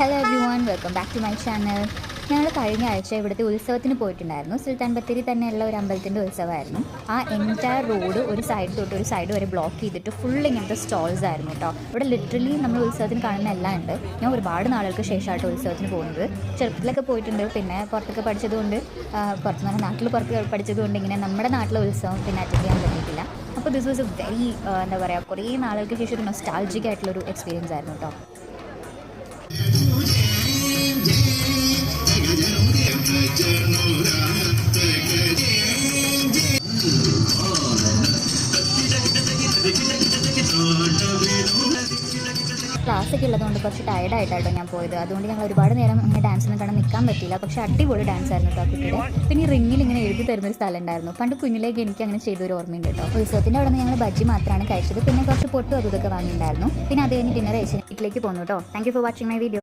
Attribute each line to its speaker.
Speaker 1: Hello everyone, welcome back to my channel. ഞങ്ങൾ കഴിഞ്ഞ ആഴ്ച ഇവിടുത്തെ ഉത്സവത്തിന് പോയിട്ടുണ്ടായിരുന്നു. സുൽത്താൻ ബത്തേരി തന്നെയുള്ള ഒരു അമ്പലത്തിൻ്റെ ഉത്സവമായിരുന്നു. ആ എൻറ്റയർ റോഡ് ഒരു സൈഡ് തൊട്ട് ഒരു സൈഡ് വരെ ബ്ലോക്ക് ചെയ്തിട്ട് ഫുൾ ഇങ്ങനത്തെ സ്റ്റോൾസ് ആയിരുന്നു കേട്ടോ. ഇവിടെ ലിറ്ററലി നമ്മൾ ഉത്സവത്തിന് കാണുന്ന എല്ലാം ഉണ്ട്. ഞാൻ ഒരുപാട് നാളുകൾക്ക് ശേഷമായിട്ട് ഉത്സവത്തിന് പോകുന്നത്. ചെറുപ്പത്തിലൊക്കെ പോയിട്ടുണ്ട്, പിന്നെ പുറത്തൊക്കെ പഠിച്ചതുകൊണ്ട്, പുറത്ത് നിന്ന് നാട്ടിൽ പുറത്ത് പഠിച്ചതുകൊണ്ട് ഇങ്ങനെ നമ്മുടെ നാട്ടിലെ ഉത്സവം പിന്നെ അറ്റൻഡ് ചെയ്യാൻ പറ്റിയിട്ടില്ല. അപ്പോൾ ദിസ് വാസ് എ വെരി എന്താ പറയുക, കുറേ നാളുകൾക്ക് ശേഷം ഒരു നൊസ്റ്റാൾജിക് ആയിട്ടുള്ളൊരു എക്സ്പീരിയൻസ് ആയിരുന്നു കേട്ടോ. ക്ലാസ്സൊക്കെ ഉള്ളതുകൊണ്ട് കുറച്ച് ടയർഡായിട്ടാട്ടോ ഞാൻ പോയത്. അതുകൊണ്ട് ഞങ്ങൾ ഒരുപാട് നേരം ഇങ്ങനെ ഡാൻസിന് കാണാൻ നിൽക്കാൻ പറ്റില്ല. പക്ഷേ അടിപൊളി ഡാൻസ് ആയിരുന്നു കേട്ടോ കുട്ടിയുടെ. പിന്നെ ഈ റിങ്ങിൽ ഇങ്ങനെ എഴുതി തരുന്നൊരു സ്ഥലം ഉണ്ടായിരുന്നു. പണ്ട് കുഞ്ഞിലേക്ക് എനിക്ക് അങ്ങനെ ചെയ്തൊരു ഓർമ്മയുണ്ട് കേട്ടോ. ഉത്സവത്തിൻ്റെ അവിടെ നിന്ന് ഞങ്ങൾ ബജ്ജി മാത്രമാണ് കഴിച്ചത്. പിന്നെ കുറച്ച് പൊട്ടും അതും ഇതൊക്കെ വാങ്ങിയിട്ടുണ്ടായിരുന്നു. പിന്നെ അത് കഴിഞ്ഞ് ഡിന്നർ കഴിച്ച് വീട്ടിലേക്ക് പോന്നു കേട്ടോ. Thank you for watching my video.